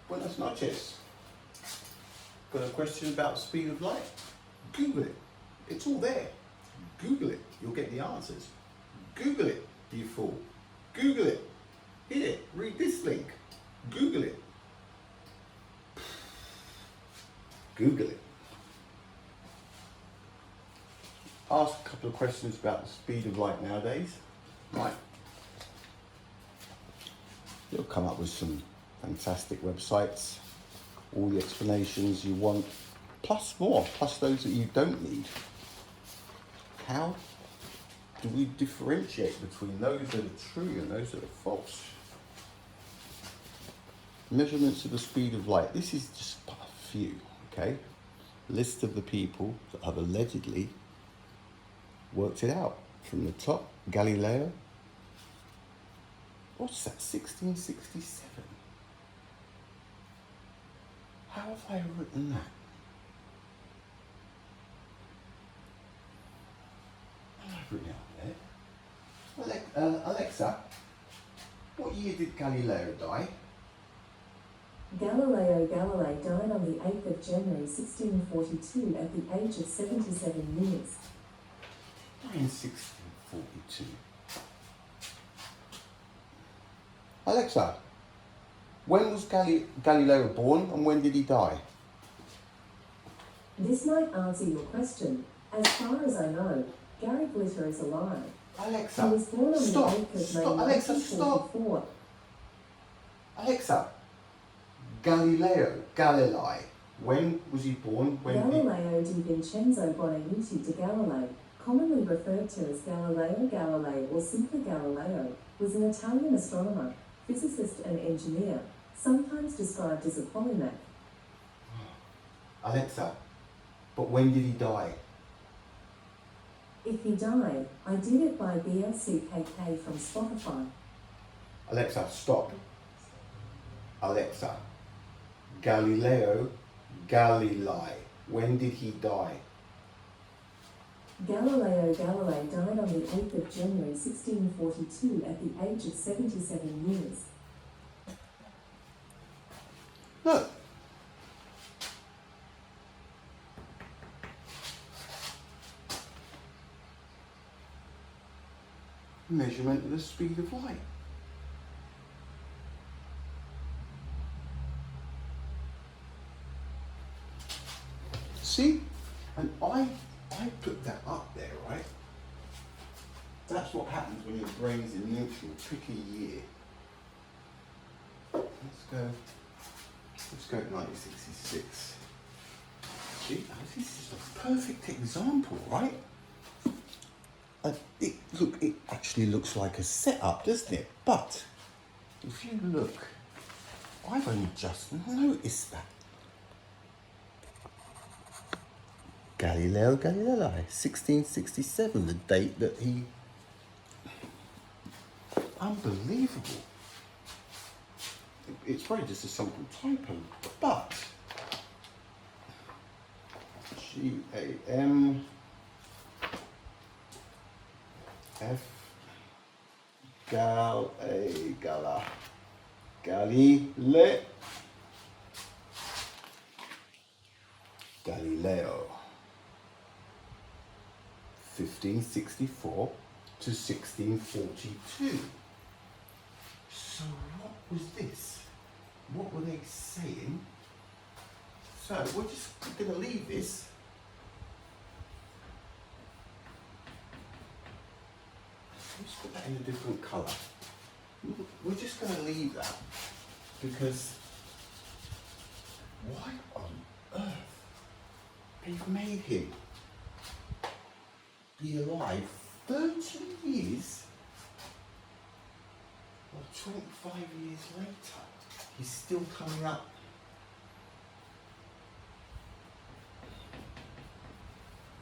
Buenas noches. Got a question about the speed of light? Google it. It's all there. Google it. You'll get the answers. Google it, you fool. Google it. Here, read this link. Google it. Google it. Ask a couple of questions about the speed of light nowadays. Right. You'll come up with some fantastic websites, all the explanations you want, plus more, plus those that you don't need. How do we differentiate between those that are true and those that are false? Measurements of the speed of light. This is just a few, okay? List of the people that have allegedly worked it out. From the top, Galileo. What's that, 1667? How have I written that? How have I written it up there? Alexa, what year did Galileo die? Galileo Galilei died on the 8th of January 1642 at the age of 77 years. In 1642. Alexa, when was Galileo born and when did he die? This might answer your question. As far as I know, Gary Glitter is alive. Alexa, He was born on stop, the 8th of stop, May Alexa, stop. 1944. Alexa, Galilei, when was he born? Galileo di Vincenzo Buonaiuti de Galilei, commonly referred to as Galileo Galilei or simply Galileo, was an Italian astronomer, physicist and engineer, sometimes described as a polymath. Alexa, but when did he die? If he died, I Did It by BLCKK from Spotify. Alexa, stop. Alexa, Galileo Galilei, when did he die? Galileo Galilei died on the 8th of January 1642 at the age of 77 years. Look. Measurement of the speed of light. See? And I put that up there, right? That's what happens when your brain's in neutral. Pick a year. Let's go 1966. See, this is a perfect example, right? It actually looks like a setup, doesn't it? But if you look, I've only just noticed that. Galileo Galilei, 1667, the date that he... Unbelievable. It's probably just a simple typo, but... G-A-M... F... Galileo 1564 to 1642. So what was this? What were they saying? So we're just going to leave this. Let's put that in a different colour. We're just going to leave that because why on earth they've made him be alive 30 years or 25 years later? He's still coming up.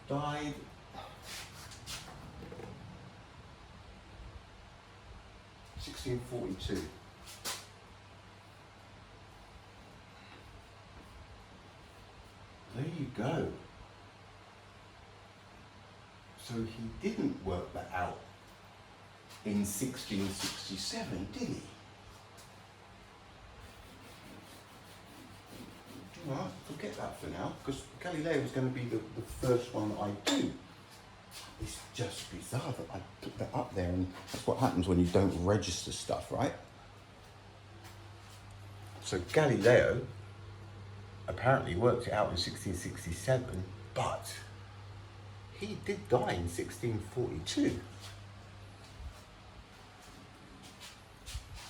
Died 1642. There you go. So he didn't work that out in 1667, did he? Alright, forget that for now, because Galileo was going to be the first one that I do. It's just bizarre that I put that up there, and that's what happens when you don't register stuff, right? So Galileo apparently worked it out in 1667, but he did die in 1642.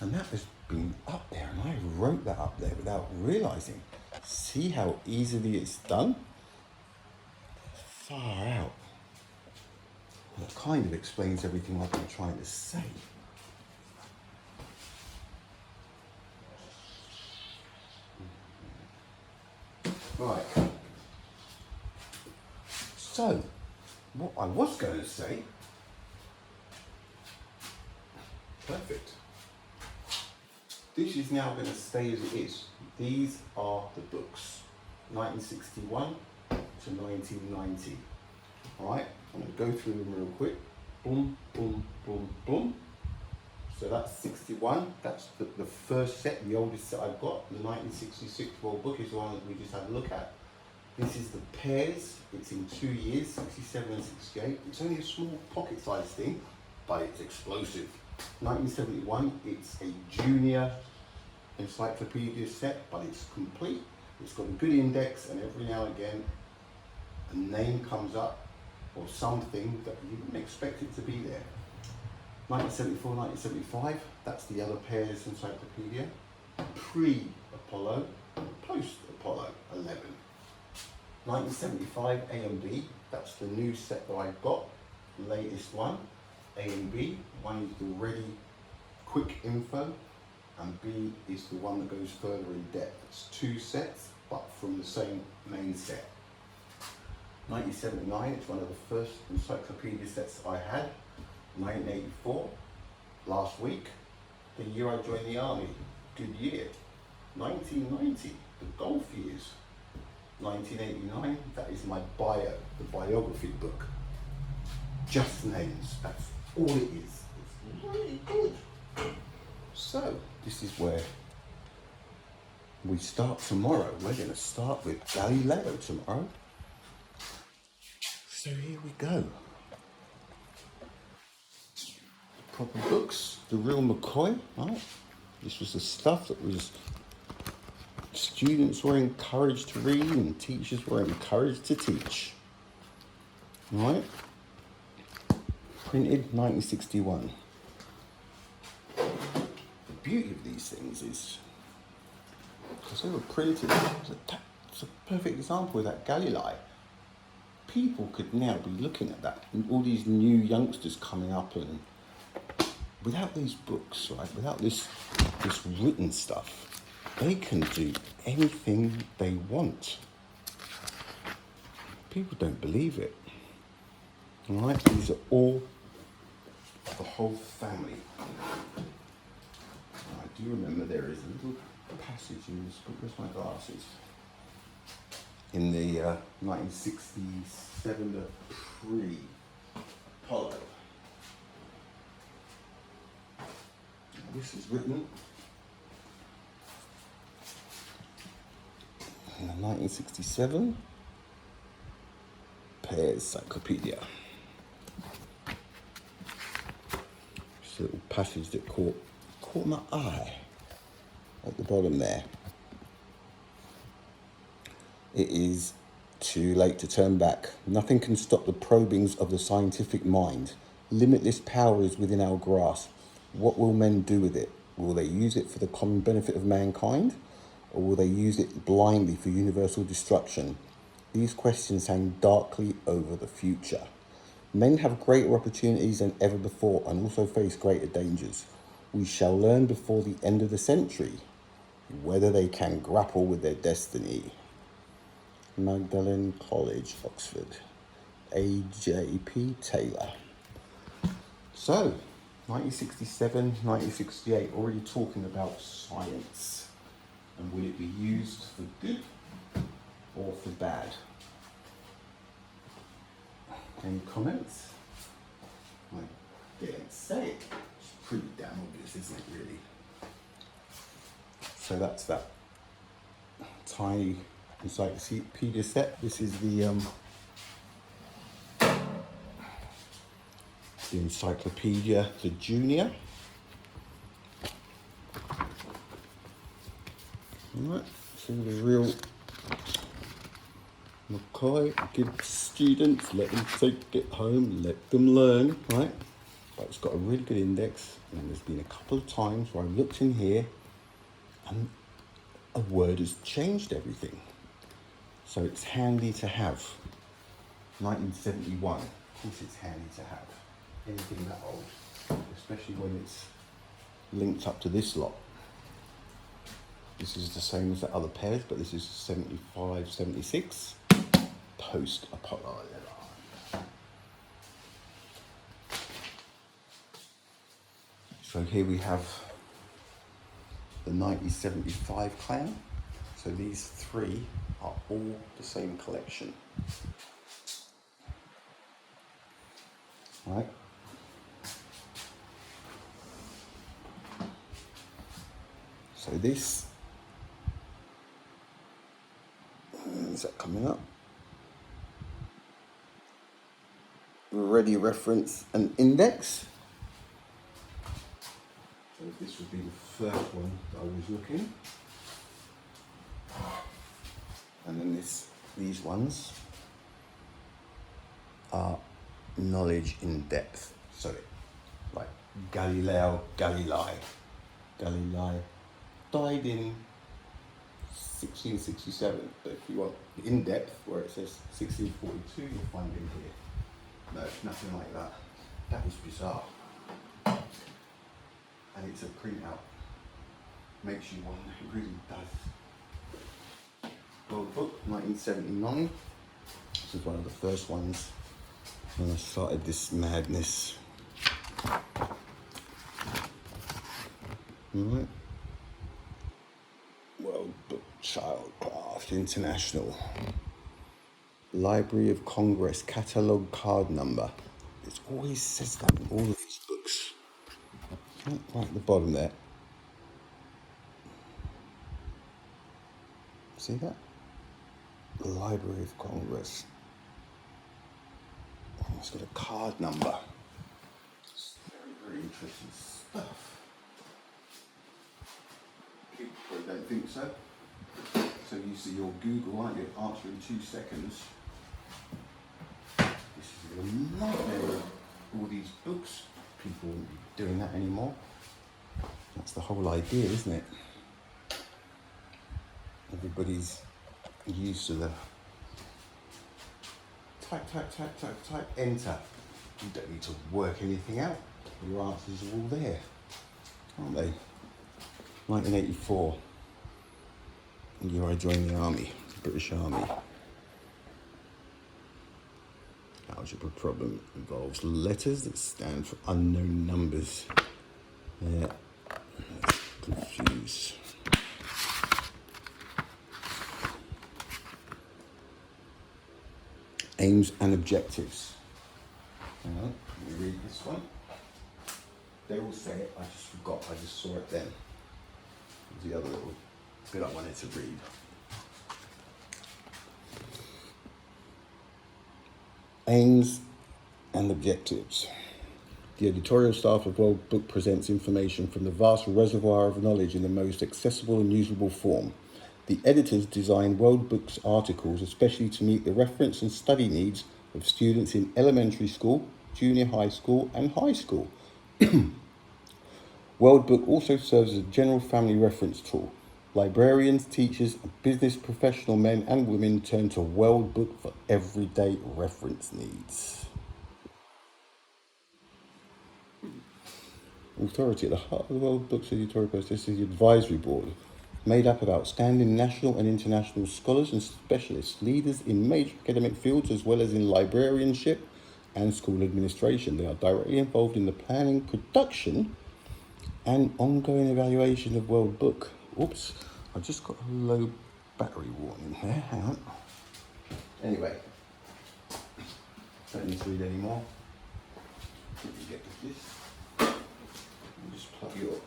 And that has been up there, and I wrote that up there without realising. See how easily it's done? Far out. Well, it kind of explains everything I've been trying to say. Right. So, what I was going to say, perfect. This is now going to stay as it is. These are the books, 1961 to 1990. All right, I'm going to go through them real quick. Boom, boom, boom, boom. So that's 61. That's the first set, the oldest set I've got. The 1966 World Book is the one that we just had a look at. This is the pairs. It's in 2 years, 67 and 68. It's only a small pocket-sized thing, but it's explosive. 1971, it's a junior encyclopedia set, but it's complete. It's got a good index, and every now and again, a name comes up or something that you wouldn't expect it to be there. 1974, 1975, that's the other pairs encyclopedia. Pre-Apollo, post-Apollo 11. 1975 A and B, that's the new set that I've got, the latest one. A and B, one is the ready quick info, and B is the one that goes further in depth. It's 2 sets, but from the same main set. 1979, it's one of the first encyclopedia sets I had. 1984, last week, the year I joined the army, good year. 1990, the Gulf years. 1989, that is my bio, the biography book. Just names, that's all it is. It's really good. So, this is where we start tomorrow. We're going to start with Galileo tomorrow. So here we go. Proper books, the real McCoy, right? This was the stuff that was students were encouraged to read and teachers were encouraged to teach. Right? Printed 1961. The beauty of these things is, because they were printed, it's a perfect example of that Galilei. People could now be looking at that, and all these new youngsters coming up, and without these books, right, without this written stuff, they can do anything they want. People don't believe it. All right, these are all the whole family. I do remember there is a little passage in this book. Where's my glasses? In the 1967 pre-Apollo. This is written in the 1967 Pairs Encyclopedia. This little passage that caught my eye at the bottom there. It is too late to turn back. Nothing can stop the probings of the scientific mind. Limitless power is within our grasp. What will men do with it? Will they use it for the common benefit of mankind? Or will they use it blindly for universal destruction? These questions hang darkly over the future. Men have greater opportunities than ever before and also face greater dangers. We shall learn before the end of the century whether they can grapple with their destiny. Magdalen College, Oxford. A.J.P. Taylor. So, 1967, 1968, already talking about science. And will it be used for good or for bad? Any comments? I didn't say it. It's pretty damn obvious, isn't it, really? So that's that tiny encyclopedia set. This is the Encyclopedia the Junior. Alright, so the real McCoy, give students, let them take it home, let them learn, right? But it's got a really good index, and there's been a couple of times where I've looked in here and a word has changed everything. So it's handy to have. 1971, of course it's handy to have. Anything that old, especially when it's linked up to this lot. This is the same as the other pairs, but this is 75, 76. Post Apollo. So here we have the 1975 clan. So these three are all the same collection. Right? So this, is that coming up? Ready reference and index. So this would be the first one that I was looking. And then these ones are knowledge in depth. So like Galileo Galilei. Galilei died in 1667, but if you want in depth where it says 1642, you'll find it here. No, nothing like that. That was bizarre. And it's a printout. Makes you wonder, it really does. World Book, 1979. This is one of the first ones when I started this madness. Alright. World Book Childcraft International. Library of Congress catalogue card number. It always says that in all of these books. Right at the bottom there. See that? The Library of Congress. Oh, it's got a card number. It's very, very interesting stuff. People probably don't think so. So you see your Google, aren't you? Answer in 2 seconds. This is a nightmare of all these books. People won't be doing that anymore. That's the whole idea, isn't it? Everybody's used to the type, enter. You don't need to work anything out. Your answers are all there, aren't they? 1984. The year I joined the army, the British Army. Algebra problem involves letters that stand for unknown numbers. Yeah, confused. Aims and objectives. Hang on, let me read this one. They all say it, I just forgot, I just saw it then. There's the other little bit I wanted to read. Aims and objectives. The editorial staff of World Book presents information from the vast reservoir of knowledge in the most accessible and usable form. The editors design World Book's articles especially to meet the reference and study needs of students in elementary school, junior high school, and high school. World Book also serves as a general family reference tool. Librarians, teachers, and business professional men and women turn to World Book for everyday reference needs. Authority at the heart of the World Book's editorial process is the advisory board, made up of outstanding national and international scholars and specialists, leaders in major academic fields as well as in librarianship and school administration. They are directly involved in the planning, production, and ongoing evaluation of World Book. Oops, I just got a low battery warning there. Hang on. Anyway, don't need to read anymore. Let me get to this. And just plug your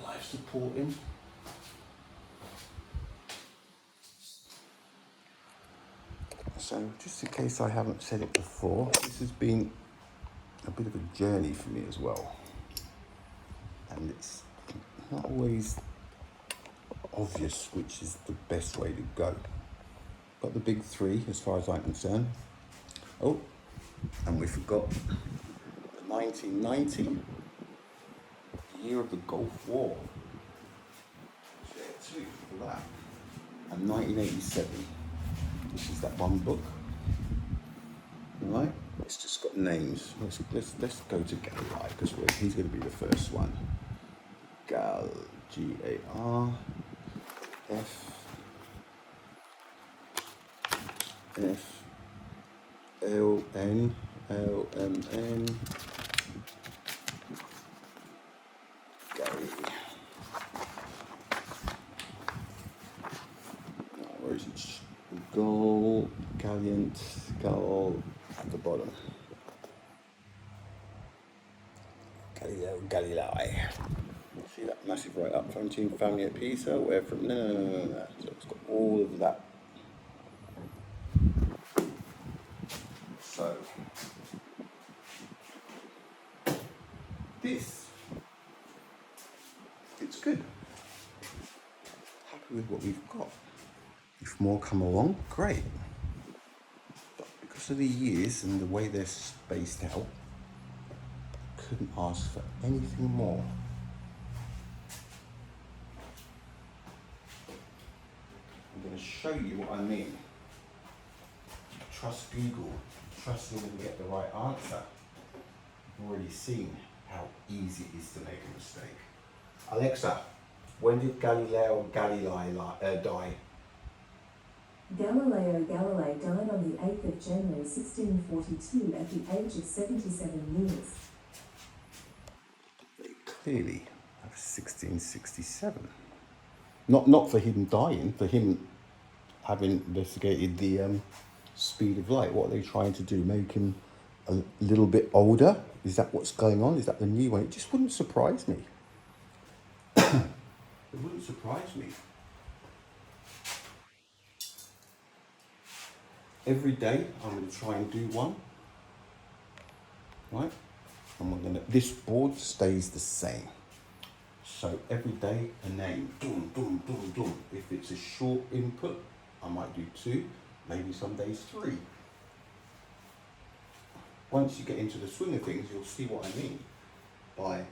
life support in. So just in case I haven't said it before, this has been a bit of a journey for me as well. And it's not always obvious which is the best way to go. Got the big three as far as I'm concerned. Oh, and we forgot 1990, the year of the Gulf War. Share two for that. And 1987. This is that one book. Alright, it's just got names. Let's go to Galilei because he's going to be the first one. Gal, G-A-R, F, F, L, N, L, M, N, Gary. Where is it? Gal, Gallant, Gal at the bottom. Galileo Galilei. See that massive write up, Florentine family at Pisa, where from, no. So it's got all of that. So, this, it's good. Happy with what we've got. If more come along, great. But because of the years and the way they're spaced out, I couldn't ask for anything more. I'm going to show you what I mean. Trust Google. Trust me to get the right answer. I've already seen how easy it is to make a mistake. Alexa, when did Galileo Galilei die? Galileo Galilei died on the 8th of January 1642 at the age of 77 years. Very clearly, that was 1667. Not for him dying, for him having investigated the speed of light. What are they trying to do? Make him a little bit older? Is that what's going on? Is that the new one? It just wouldn't surprise me. It wouldn't surprise me. Every day I'm going to try and do one, right? And we're going to, this board stays the same. So every day a name, dum, dum, dum, dum. If it's a short input, I might do 2, maybe some days 3. Once you get into the swing of things, you'll see what I mean by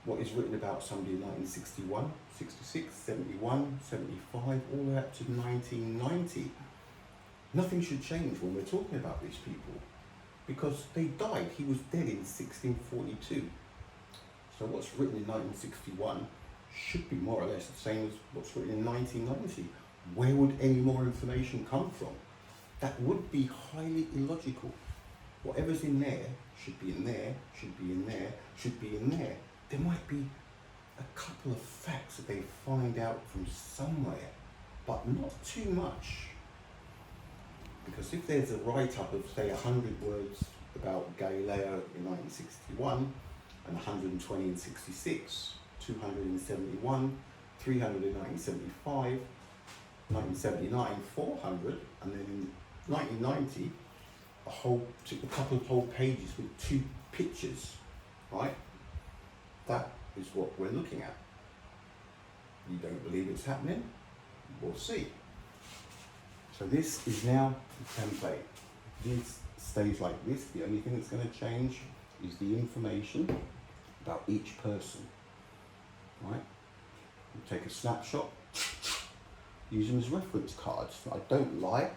what is written about somebody in 1961, 66, 71, 75, all the way up to 1990. Nothing should change when we're talking about these people because they died. He was dead in 1642. So what's written in 1961 should be more or less the same as what's written in 1990. Where would any more information come from? That would be highly illogical. Whatever's in there should be in there, should be in there, should be in there. There might be a couple of facts that they find out from somewhere, but not too much. Because if there's a write-up of, say, 100 words about Galileo in 1961, and 120 in 66, 200 in 71, 300 in 1975, 1979, 400, and then in 1990, a couple of whole pages with 2 pictures, right? That is what we're looking at. You don't believe it's happening? We'll see. So this is now the template. This stays like this. The only thing that's going to change is the information about each person. Right? You take a snapshot, use them as reference cards. I don't lie,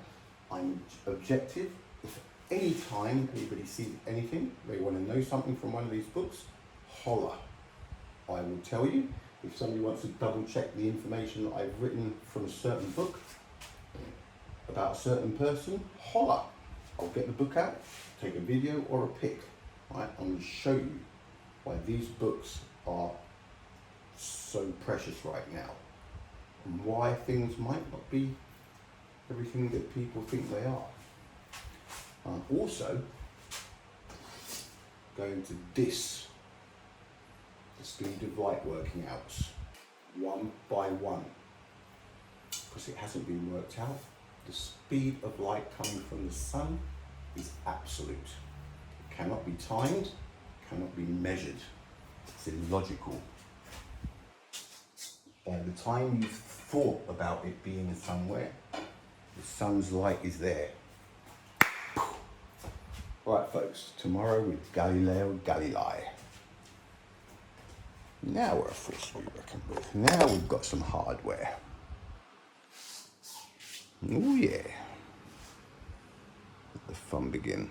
I'm objective. If any time anybody sees anything, they want to know something from one of these books, holler. I will tell you. If somebody wants to double check the information that I've written from a certain book about a certain person, holler. I'll get the book out, take a video or a pic. Right? I'm going to show you why these books are so precious right now and why things might not be everything that people think they are. Also, going to this, the speed of light working outs, one by one, because it hasn't been worked out. The speed of light coming from the sun is absolute. It cannot be timed, cannot be measured. It's illogical. By the time you've thought about it being somewhere, the sun's light is there. Right folks, tomorrow with Galileo Galilei. Now we're a force to be reckoned with. Now we've got some hardware. Oh yeah. Let the fun begin.